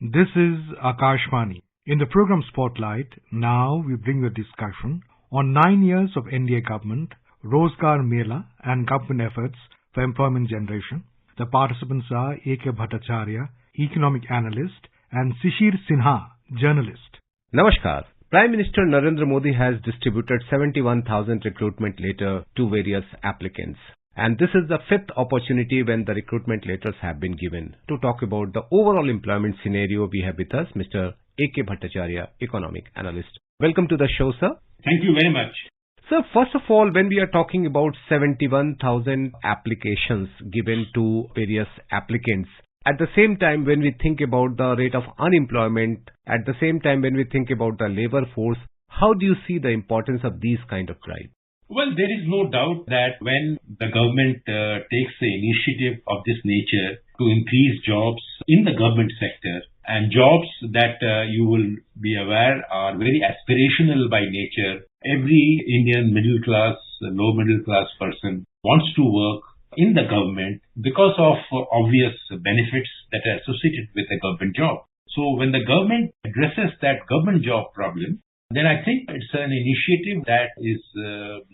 This is Akashvani. In the program Spotlight, now we bring a discussion on 9 years of NDA government, Rozgar Mela and government efforts for employment generation. The participants are A.K. Bhattacharya, economic analyst, and Shishir Sinha, journalist. Namaskar. Prime Minister Narendra Modi has distributed 71,000 recruitment letters to various applicants. And this is the fifth opportunity when the recruitment letters have been given. To talk about the overall employment scenario, we have with us Mr. A.K. Bhattacharya, economic analyst. Welcome to the show, sir. Thank you very much. Sir, first of all, when we are talking about 71,000 applications given to various applicants, at the same time when we think about the rate of unemployment, at the same time when we think about the labor force, how do you see the importance of these kind of drive? Well, there is no doubt that when the government takes the initiative of this nature to increase jobs in the government sector, and jobs that you will be aware are very aspirational by nature. Every Indian middle class, low middle class person wants to work in the government because of obvious benefits that are associated with a government job. So when the government addresses that government job problem, then I think it's an initiative that is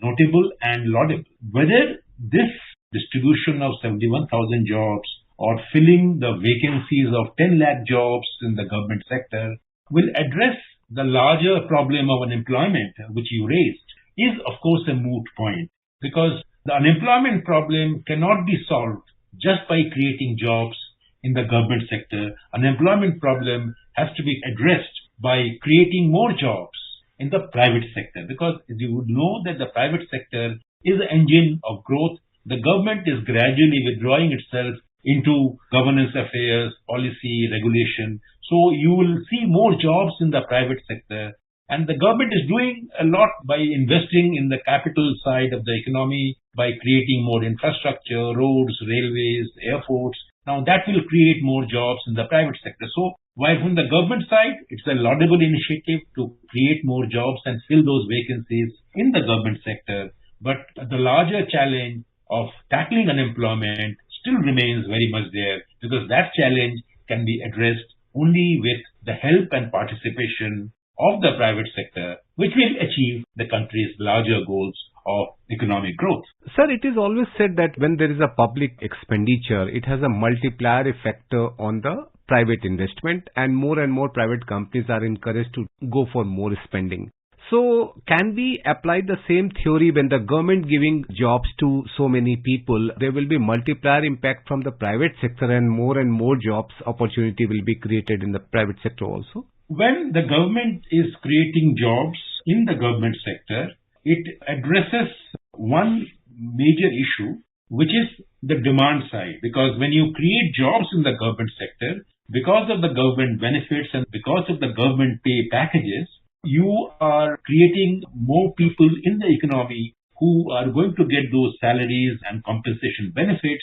notable and laudable. Whether this distribution of 71,000 jobs or filling the vacancies of 10 lakh jobs in the government sector will address the larger problem of unemployment which you raised is of course a moot point, because the unemployment problem cannot be solved just by creating jobs in the government sector. Unemployment problem has to be addressed by creating more jobs in the private sector, because as you would know that the private sector is the engine of growth. The government is gradually withdrawing itself into governance affairs, policy, regulation. So you will see more jobs in the private sector, and the government is doing a lot by investing in the capital side of the economy, by creating more infrastructure, roads, railways, airports. Now that will create more jobs in the private sector. So while from the government side, it's a laudable initiative to create more jobs and fill those vacancies in the government sector, but the larger challenge of tackling unemployment still remains very much there, because that challenge can be addressed only with the help and participation of the private sector, which will achieve the country's larger goals of economic growth. Sir, it is always said that when there is a public expenditure, it has a multiplier effect on the private investment, and more private companies are encouraged to go for more spending. So can we apply the same theory when the government giving jobs to so many people? There will be multiplier impact from the private sector, and more jobs opportunity will be created in the private sector also? When the government is creating jobs in the government sector, it addresses one major issue, which is the demand side. Because when you create jobs in the government sector, because of the government benefits and because of the government pay packages, you are creating more people in the economy who are going to get those salaries and compensation benefits,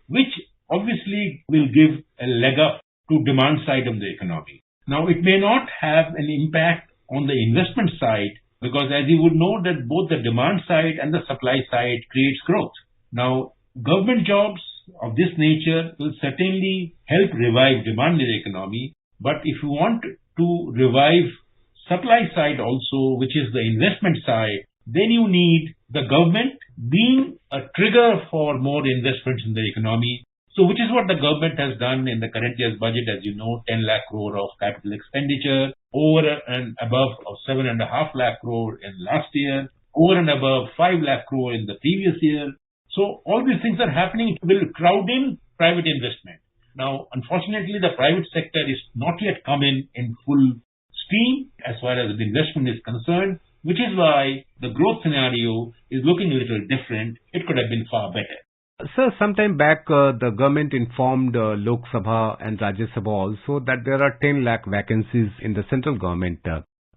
which obviously will give a leg up to demand side of the economy. Now, it may not have an impact on the investment side, because as you would know that both the demand side and the supply side creates growth. Now, government jobs of this nature will certainly help revive demand in the economy, but if you want to revive supply side also, which is the investment side, then you need the government being a trigger for more investments in the economy. So which is what the government has done in the current year's budget, as you know, 10 lakh crore of capital expenditure, over and above of 7.5 lakh crore in last year, over and above 5 lakh crore in the previous year. So all these things are happening. It will crowd in private investment. Now, unfortunately, the private sector is not yet come in full steam as far as the investment is concerned, which is why the growth scenario is looking a little different. It could have been far better. Sir, sometime back the government informed Lok Sabha and Rajya Sabha also that there are 10 lakh vacancies in the central government.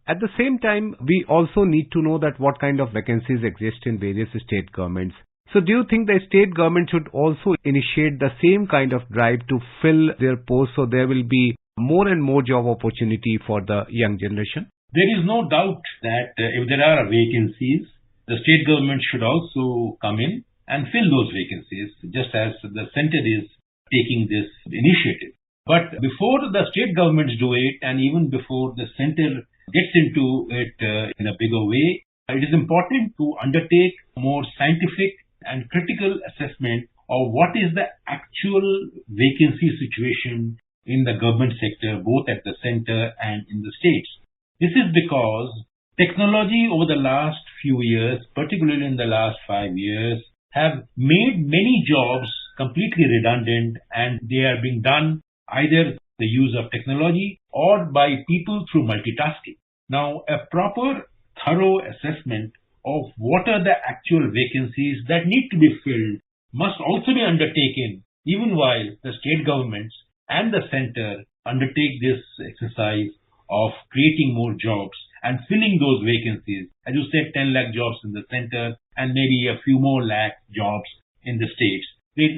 At the same time, we also need to know that what kind of vacancies exist in various state governments. So do you think the state government should also initiate the same kind of drive to fill their posts, so there will be more and more job opportunity for the young generation? There is no doubt that if there are vacancies, the state government should also come in and fill those vacancies, just as the center is taking this initiative. But before the state governments do it, and even before the center gets into it in a bigger way, it is important to undertake more scientific and critical assessment of what is the actual vacancy situation in the government sector, both at the center and in the states. This is because technology over the last few years, particularly in the last 5 years, have made many jobs completely redundant, and they are being done either the use of technology or by people through multitasking. Now, a proper, thorough assessment of what are the actual vacancies that need to be filled must also be undertaken even while the state governments and the center undertake this exercise of creating more jobs and filling those vacancies. As you said, 10 lakh jobs in the center and maybe a few more lakh jobs in the states.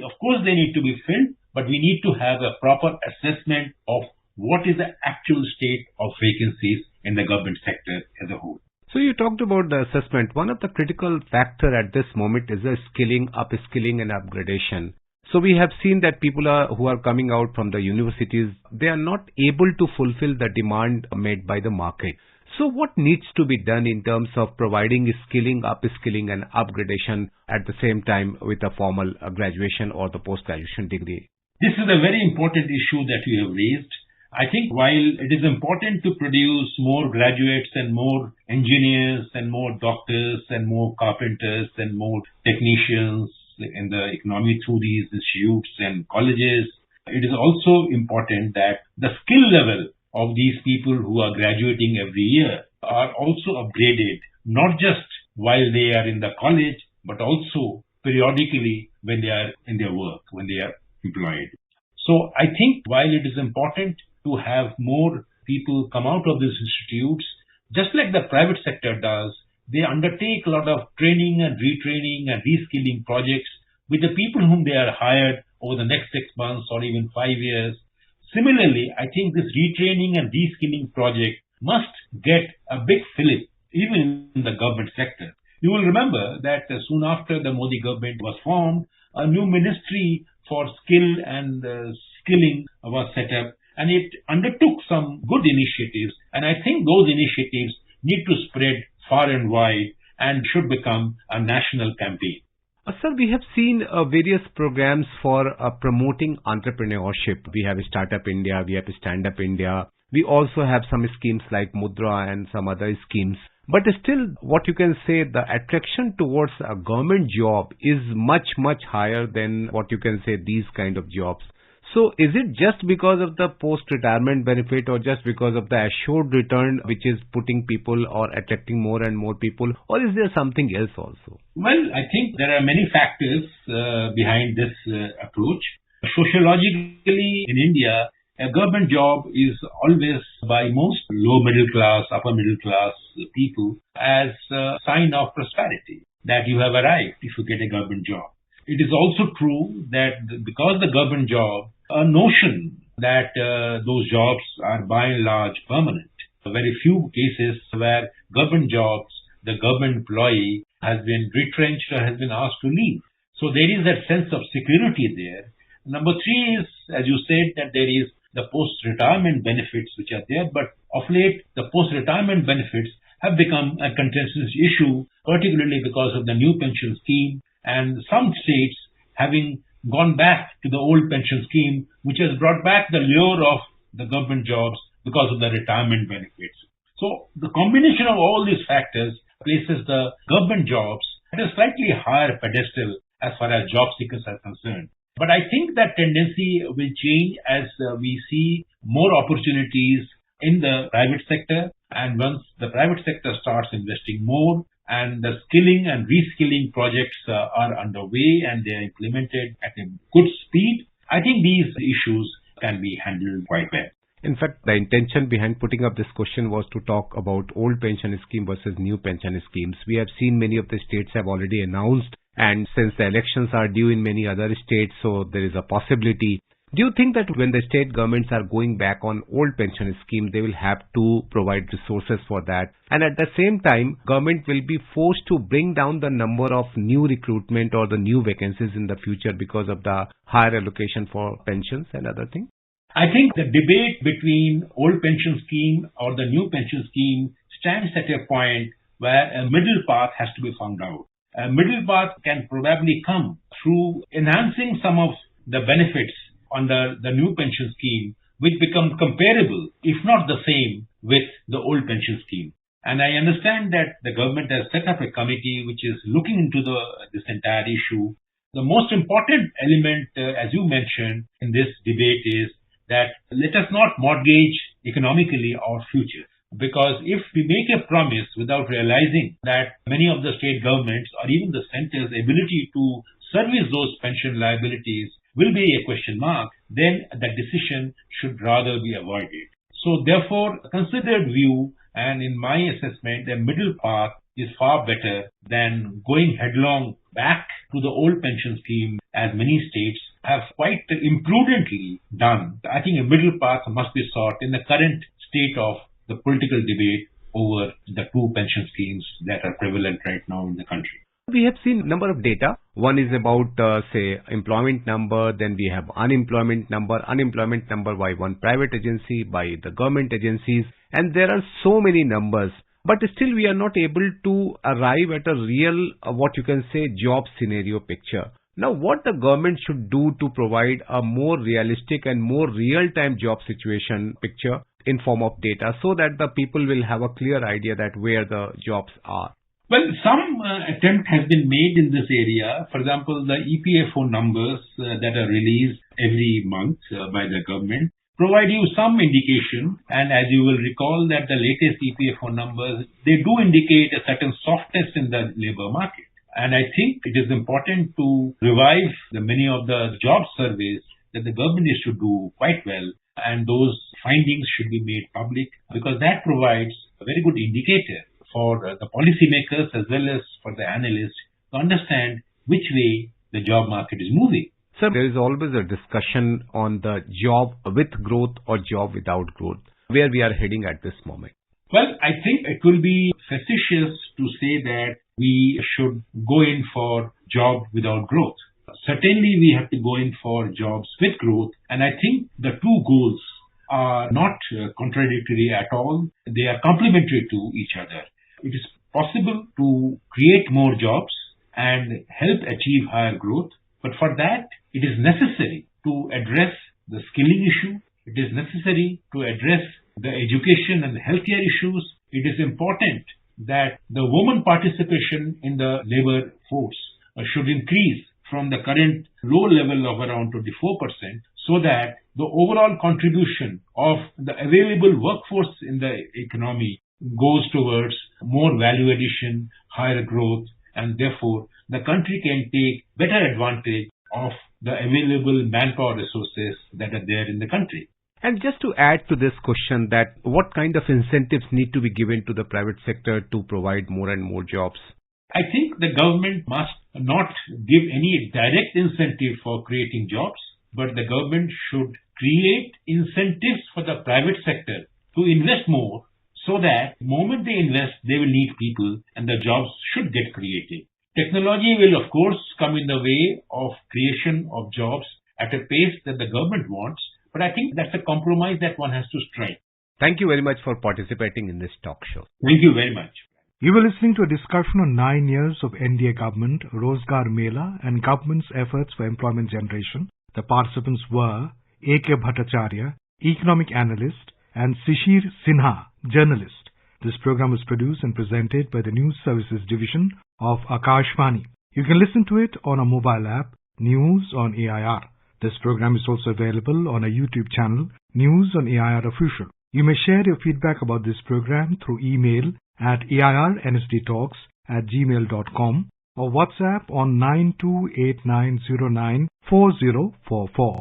Of course, they need to be filled, but we need to have a proper assessment of what is the actual state of vacancies in the government sector as a whole. So you talked about the assessment. One of the critical factor at this moment is the skilling, upskilling and upgradation. So we have seen that people who are coming out from the universities, they are not able to fulfill the demand made by the market. So what needs to be done in terms of providing skilling, upskilling and upgradation at the same time with a formal graduation or the post-graduation degree? This is a very important issue that you have raised. I think while it is important to produce more graduates and more engineers and more doctors and more carpenters and more technicians in the economy through these institutes and colleges, it is also important that the skill level of these people who are graduating every year are also upgraded, not just while they are in the college, but also periodically when they are in their work, when they are employed. So I think while it is important to have more people come out of these institutes, just like the private sector does, they undertake a lot of training and retraining and reskilling projects with the people whom they are hired over the next 6 months or even 5 years. Similarly, I think this retraining and reskilling project must get a big fillip even in the government sector. You will remember that soon after the Modi government was formed, a new ministry for skill and skilling was set up, and it undertook some good initiatives, and I think those initiatives need to spread far and wide and should become a national campaign. Sir, we have seen various programs for promoting entrepreneurship. We have Startup India, we have Stand Up India. We also have some schemes like Mudra and some other schemes. But still, what you can say, the attraction towards a government job is much, much higher than what you can say these kind of jobs. So is it just because of the post-retirement benefit or just because of the assured return which is putting people or attracting more and more people, or is there something else also? Well, I think there are many factors behind this approach. Sociologically in India, a government job is always by most low middle class, upper middle class people as a sign of prosperity, that you have arrived if you get a government job. It is also true that because the government job, a notion that those jobs are by and large permanent. Very few cases where government jobs, the government employee has been retrenched or has been asked to leave. So there is that sense of security there. Number three is, as you said, that there is the post-retirement benefits which are there, but of late the post-retirement benefits have become a contentious issue, particularly because of the new pension scheme and some states having gone back to the old pension scheme, which has brought back the lure of the government jobs because of the retirement benefits. So the combination of all these factors places the government jobs at a slightly higher pedestal as far as job seekers are concerned. But I think that tendency will change as we see more opportunities in the private sector, and once the private sector starts investing more and the skilling and reskilling projects are underway and they are implemented at a good speed, I think these issues can be handled quite well. In fact, the intention behind putting up this question was to talk about old pension scheme versus new pension schemes. We have seen many of the states have already announced, and since the elections are due in many other states, so there is a possibility. Do you think that when the state governments are going back on old pension scheme, they will have to provide resources for that? And at the same time, government will be forced to bring down the number of new recruitment or the new vacancies in the future because of the higher allocation for pensions and other things? I think the debate between old pension scheme or the new pension scheme stands at a point where a middle path has to be found out. A middle path can probably come through enhancing some of the benefits under the new pension scheme, which become comparable, if not the same, with the old pension scheme. And I understand that the government has set up a committee which is looking into this entire issue. The most important element, as you mentioned, in this debate is that let us not mortgage economically our future. Because if we make a promise without realizing that many of the state governments or even the center's ability to service those pension liabilities will be a question mark, then that decision should rather be avoided. So therefore, a considered view, and in my assessment, a middle path is far better than going headlong back to the old pension scheme, as many states have quite imprudently done. I think a middle path must be sought in the current state of the political debate over the two pension schemes that are prevalent right now in the country. We have seen number of data. One is about, say, employment number. Then we have unemployment number by one private agency, by the government agencies. And there are so many numbers. But still we are not able to arrive at a real, what you can say, job scenario picture. Now, what the government should do to provide a more realistic and more real-time job situation picture in form of data so that the people will have a clear idea that where the jobs are? Well, some attempt has been made in this area. For example, the EPFO numbers that are released every month by the government provide you some indication. And as you will recall that the latest EPFO numbers, they do indicate a certain softness in the labor market. And I think it is important to revive many of the job surveys that the government is to do quite well. And those findings should be made public because that provides a very good indicator for the policymakers as well as for the analysts to understand which way the job market is moving. Sir, there is always a discussion on the job with growth or job without growth, where we are heading at this moment. Well, I think it will be facetious to say that we should go in for job without growth. Certainly, we have to go in for jobs with growth. And I think the two goals are not contradictory at all. They are complementary to each other. It is possible to create more jobs and help achieve higher growth. But for that, it is necessary to address the skilling issue. It is necessary to address the education and healthcare issues. It is important that the woman participation in the labor force should increase from the current low level of around 24% so that the overall contribution of the available workforce in the economy goes towards more value addition, higher growth, and therefore the country can take better advantage of the available manpower resources that are there in the country. And just to add to this question, that what kind of incentives need to be given to the private sector to provide more and more jobs? I think the government must not give any direct incentive for creating jobs, but the government should create incentives for the private sector to invest more so that the moment they invest, they will need people and the jobs should get created. Technology will, of course, come in the way of creation of jobs at a pace that the government wants, but I think that's a compromise that one has to strike. Thank you very much for participating in this talk show. Thank you very much. You were listening to a discussion on 9 years of NDA government, Rozgar Mela, and government's efforts for employment generation. The participants were A.K. Bhattacharya, economic analyst, and Shishir Sinha, journalist. This program was produced and presented by the News Services Division of Akashvani. You can listen to it on a mobile app, News on AIR. This program is also available on a YouTube channel, News on AIR Official. You may share your feedback about this program through email at airnsdtalks@gmail.com or WhatsApp on 9289094044.